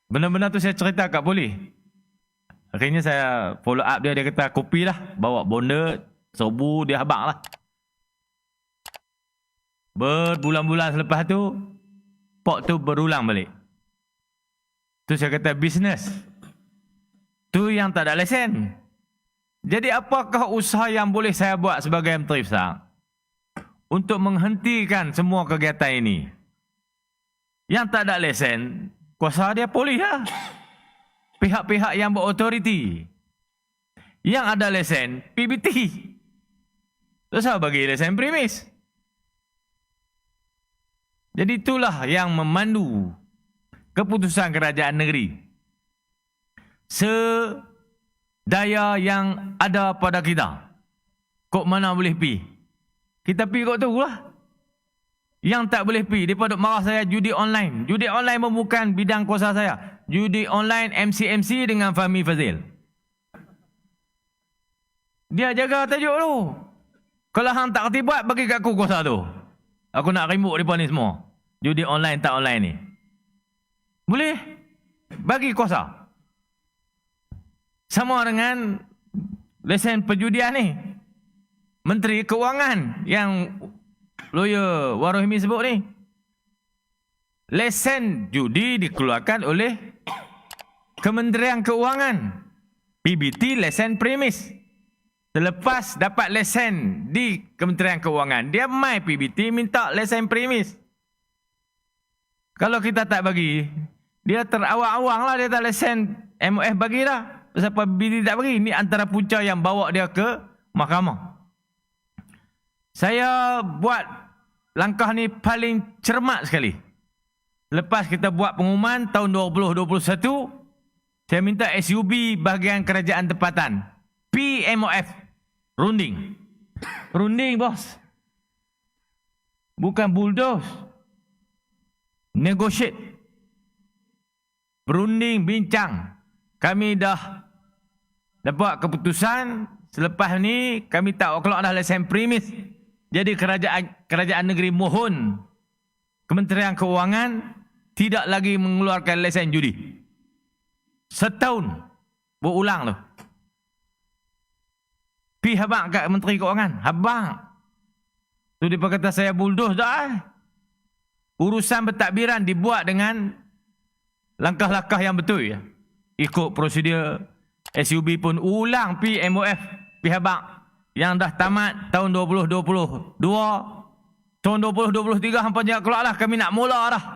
Benda-benda tu saya cerita kat polis. Akhirnya saya follow up dia. Dia kata kopi lah. Bawa bonda, sobu, dia habang lah. Berbulan-bulan selepas tu, pok tu berulang balik. Tu saya kata bisnes. Tu yang tak ada lesen. Jadi apakah usaha yang boleh saya buat sebagai Menteri Besar untuk menghentikan semua kegiatan ini? Yang tak ada lesen, kuasa dia polis lah. Pihak-pihak yang berautoriti. Yang ada lesen, PBT. Terus saya bagi lesen premis. Jadi itulah yang memandu keputusan kerajaan negeri. Sedaya yang ada pada kita. Kok mana boleh pi? Kita pi kok tu lah. Yang tak boleh pi, mereka duk marah saya judi online. Judi online pun bukan bidang kuasa saya. Judi online MC dengan Fahmi Fazil. Dia jaga tajuk tu. Kalau hang tak kerti buat, bagi kat aku kuasa tu. Aku nak remove mereka ni semua. Judi online tak online ni. Boleh? Bagi kuasa. Sama dengan lesen perjudian ni. Menteri Keuangan yang lawyer Warohimi sebut ni. Lesen judi dikeluarkan oleh Kementerian Keuangan. PBT lesen premis. Selepas dapat lesen di Kementerian Keuangan, dia mai PBT minta lesen premis. Kalau kita tak bagi, dia terawang-awang lah, dia tak lesen MOF bagi dah. Siapa PBT tak bagi, ni antara punca yang bawa dia ke mahkamah. Saya buat langkah ni paling cermat sekali. Lepas kita buat pengumuman tahun 2021, saya minta SUB bahagian kerajaan tempatan. PMOF. Runding. Runding, bos. Bukan bulldoze. Negotiate. Berunding, bincang. Kami dah dapat keputusan. Selepas ni, kami tak keluar dah lesen premis. Jadi kerajaan negeri mohon Kementerian Keuangan tidak lagi mengeluarkan lesen judi. Setahun berulang tu. Pi habang kat Menteri Keuangan, habang. Tu dia kata saya bulldoze dah. Urusan pentadbiran dibuat dengan langkah-langkah yang betul ya. Ikut prosedur. SUB pun ulang PMOF pi habang yang dah tamat tahun 2022. Tahun 2023 hampa jangan keluar lah, kami nak mula dah.